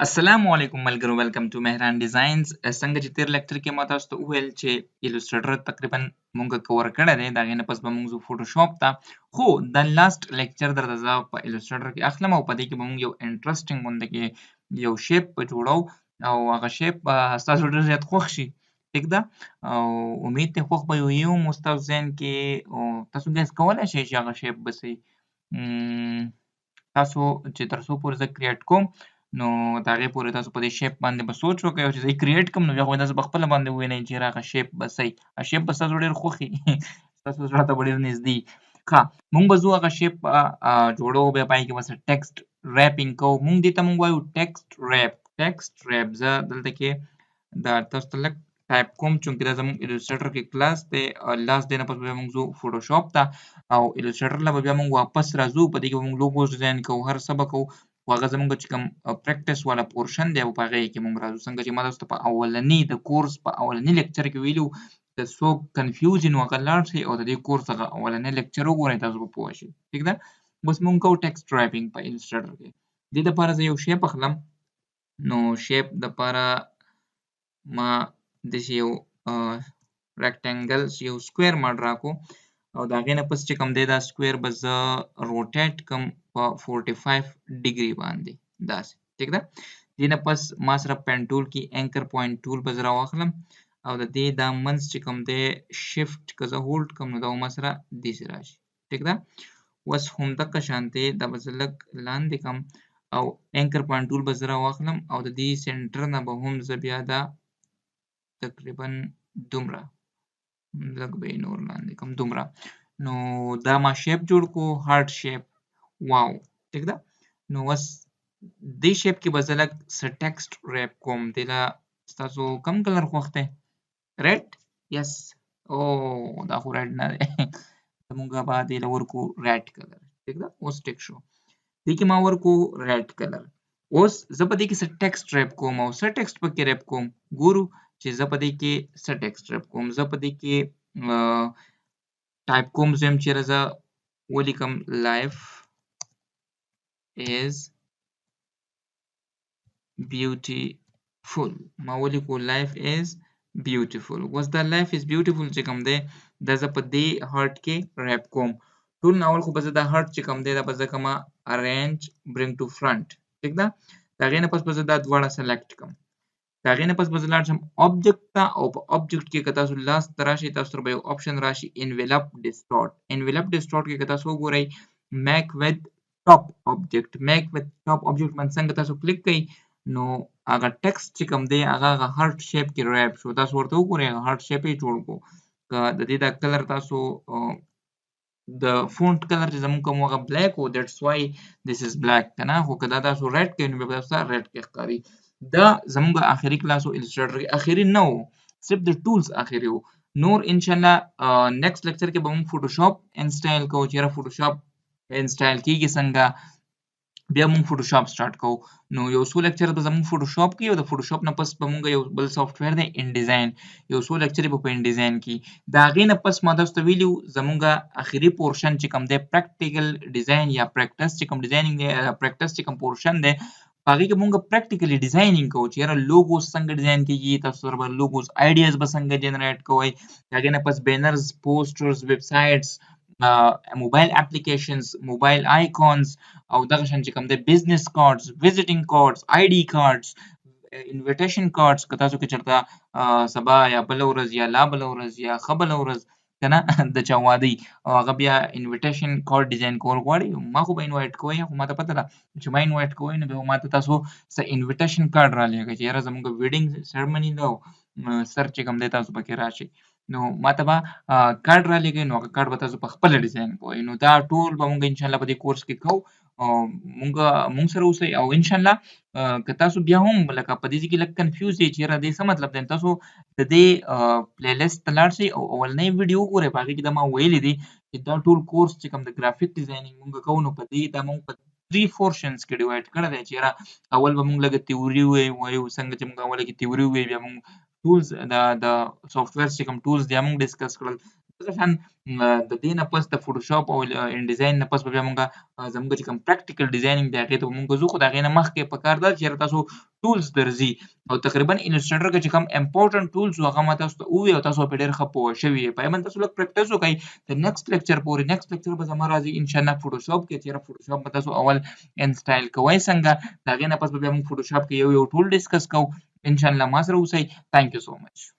السلام علیکم ملګرو ویلکم ټو مهران ډیزاینز څنګه چې تیر لیکچر کې ما تاسو ته وویل چې الوستریټر تقریبا مونږ کور کړی دی د هغې نه پس به مونږ ځو فوټوشاپ ته خو د لاست لیکچر درته زه په الوستریټر کې اخلم او په دې کې به مونږ یو انټرسټینګ غونډه کې یو شیپ به جوړو او هغه شیپ به ستاسو ډېر زیات خوښ شي ټیک ده او امید دی خوښ به یې وي هم ستاسو ذهن کې او تاسو ګیس کولی شئ چې هغه شیپ به څه تاسو چې تر څو پورې زه کریټ کوم نو د هغې پورې تاسو په دې شیپ باندې به سوچ وکړئ او چې زه یې کریټ کړم نو بیا خو به تاسو په خپله باندې ووینئ چې هغه شیپ به څه شیپ به ستاسو ډېر خوښ ستاسو زړه ته به ډېر نږدې ښه مونږ به ځو هغه شیپ جوړو بیا په هغې کې به څه ټیکسټ ریپینګ کوو مونږ دې ته مونږ وایو ټیکسټ ریپ زه دلته کې دا تاسو ته لږ ټایپ کوم چونکې دا زموږ الوستریټر کې کلاس دی لاست دی نه پس بیا مونږ ځو فوټوشاپ ته او الوستریټر له به بیا مونږ واپس راځو په دې کې به مونږ لوګوز ډیزاین کوو هر څه به کوو خو هغه زموږ چې کوم پریکټس والا پورشن دی او په هغې کې مونږ راځو څنګه چې ما تاسو ته په اولني د کورس په اولني لیکچر کې ویلي وو که څوک کنفیوز وي نو هغه لاړ شي او د دې کورس هغه اولنی لیکچر وګورئ تاسو به پوه شئ ټیک ده اوس مونږ کوو ټیکسټ ریپینګ په الوستریټر کې دې دپاره زه یو شیپ اخلم نو شیپ دپاره ما داسې یو ریکټینګل یو سکویر ما ډرا کړو او د هغې نه پس چې کوم دی دا سکویر به زه روټیټ کړم په 45 ډیګري باندې داسې ټیک ده دې نه پس ما سره پین ټول کې اینکر پوینټ ټول به زه راواخلم او د دې دا منځ چې کوم دی شفټ که زه هولډ کړم نو دا به ما سره داسې راشي ټیک ده اوس همدغه شانتې دا به زه لږ لاندې کړم او اینکر پوینټ ټول به زه راواخلم او د دې سنټر نه به هم زه بیا دا تقریبا دومره لږ به یې نور لاندې کړم دومره نو دا ما شیپ جوړ کړو هارټ شیپ واو ټیک ده نو اوس دې شیپ کې به زه لږ څه ټیکسټ ریپ کوم دې له ستاسو کوم کلر خوښ دی ریډ یس او دا خو ریډ نه دی زمونږ به دې له ورکړو ریډ کلر ټیک ده اوس ټیک شو دې کې ما ورکړو ریډ کلر اوس زه په دې کې څه ټیکسټ ریپ کوم او څه ټیکسټ پکې ریپ کوم ګورو چې زه په دې کې څه ټیکسټ ریپ کوم زه په دې کې ټایپ کوم زه یم چېرې زه ولیکم لایف is beautiful ما ولیکو life is beautiful اوس دا life is beautiful چې کوم دی دا زه په دې هارټ کې ریپ کوم ټول ناول خو به زه دا هارټ چې کوم دی دا به زه کومه arrange bring to front ټیک ده د هغې نه پس به زه دا دواړه سلیکټ کړم د هغې نه پس به زه لاړ شم آبجکټ ته او په آبجکټ کې که تاسو لاست ته راشئ تاسو سره به یو آپشن راشي انویلپ ډسټارټ انویلپ ډسټارټ کې که تاسو وګورئ میک with ټاپ آبجکټ میک with ټاپ آبجکټ باندې څنګه تاسو کلیک کوئ نو هغه ټیکسټ چې کوم دی هغه هارټ شیپ کې ریپ شو تاسو ورته وګورئ هغه هارټ شیپ یې جوړ کړو که د دې دا کلر تاسو د فونټ کلر چې زموږ کوم هغه بلیک و دیټس وای دیس از بلیک که نه خو که دا تاسو ریډ کوئ نو بیا به تاسو ته ریډ کې ښکاري دا زموږ آخري کلاس و السټریټر کې آخري نه و صرف د ټولز آخري و نور انشاءالله نیکسټ لیکچر کې به موږ فوټوشاپ انسټایل کوو چې یاره فوټوشاپ انسټایل کېږي څنګه بیا موږ فوټوشاپ سټارټ کوو نو یو څو لیکچر به زموږ فوټوشاپ کې او د فوټوشاپ نه پس به موږ یو بل سافټویر دی ان ډیزاین یو څو لیکچر به په ان ډیزاین کې د هغې نه پس ما تاسو ته ویلي وو زموږ آخري پورشن چې کوم دی پریکټیکل ډیزاین یا پریکټس چې کوم ډیزاینینګ دی پریکټس چې کوم پورشن دی په هغې کې موږ پریکټیکلی ډیزاینینګ کوو چې یاره لوګوز څنګه ډیزاین کېږي تاسو سره به لوګوز آیډیاز به څنګه جنریټ کوئ د هغې نه پس بینرز پوسټرز ویب سایټس موبایل اپلیکیشنز موبایل آیکونز او دغه شان چې کوم دی بزنس کارډز وزټینګ کارډز آی ډي کارډز انویټیشن کارډز که تاسو کې چېرته سبا یا بله ورځ یا لا بله ورځ یا ښه بله ورځ که نه د چا واده او هغه بیا انویټیشن کارډ ډیزاین کول غواړي ما خو به انوایټ کوئ خو ما ته پته ده چې ما انوایټ کوئ نو بیا ما ته تاسو څه انویټیشن کارډ رالیږئ چې یاره زموږ ویډینګ سرمني ده او سر چې کوم دی تاسو پکې راشئ نو ما ته به کارډ رالیږئ نو هغه کارډ به تاسو په خپله ډیزاین کوئ نو دا ټول به موږ انشاءالله په دې کورس کې کوو موږ سره اوسئ او انشاءالله که تاسو بیا هم لکه په دې کې لږ کنفیوز یئ چې یاره دې څه مطلب دی تاسو د دې پلی لیست ته لاړ شئ او اولنی ویډیو وګورئ په هغې کې دا ما ویلي دي چې دا ټول کورس چې کوم د ګرافیک ډیزاینینګ موږ کوو نو په دې دا موږ په 3 پورشنز کې ډیوایډ کړی دی چې یاره اول به موږ لږه تیوري وایو څنګه چې موږ اوله کې تیوري ووایو بیا موږ ټولز د سافټویر چې کوم ټولز دي موږ ډسکس کړل دغه شان د دې نه پس د فوټوشاپ او ان ډیزاین نه پس به بیا موږ زموږ چې کوم پریکټیکل ډیزاینینګ دی هغې ته به موږ ځو خو د هغې نه مخکې پکار ده چې یاره تاسو ټولز درځي او تقریبا انسټیټر کې چې کوم امپورټنت ټولز هغه ما تاسو ته وویل او تاسو په ډېر ښه پوه شوي یې. پایمن تاسو لږ پریکټس وکړئ د نیکسټ لیکچر پورې. نیکسټ لیکچر به زما راځي ان شاء الله فوټوشاپ کې، چې فوټوشاپ به تاسو اول انسټایل کوئ څنګه، د هغې نه پس به بیا موږ فوټوشاپ کې یو یو ټول ډسکس کوو. ان شاء الله ما سره اوسئ. تھینک یو سو مچ.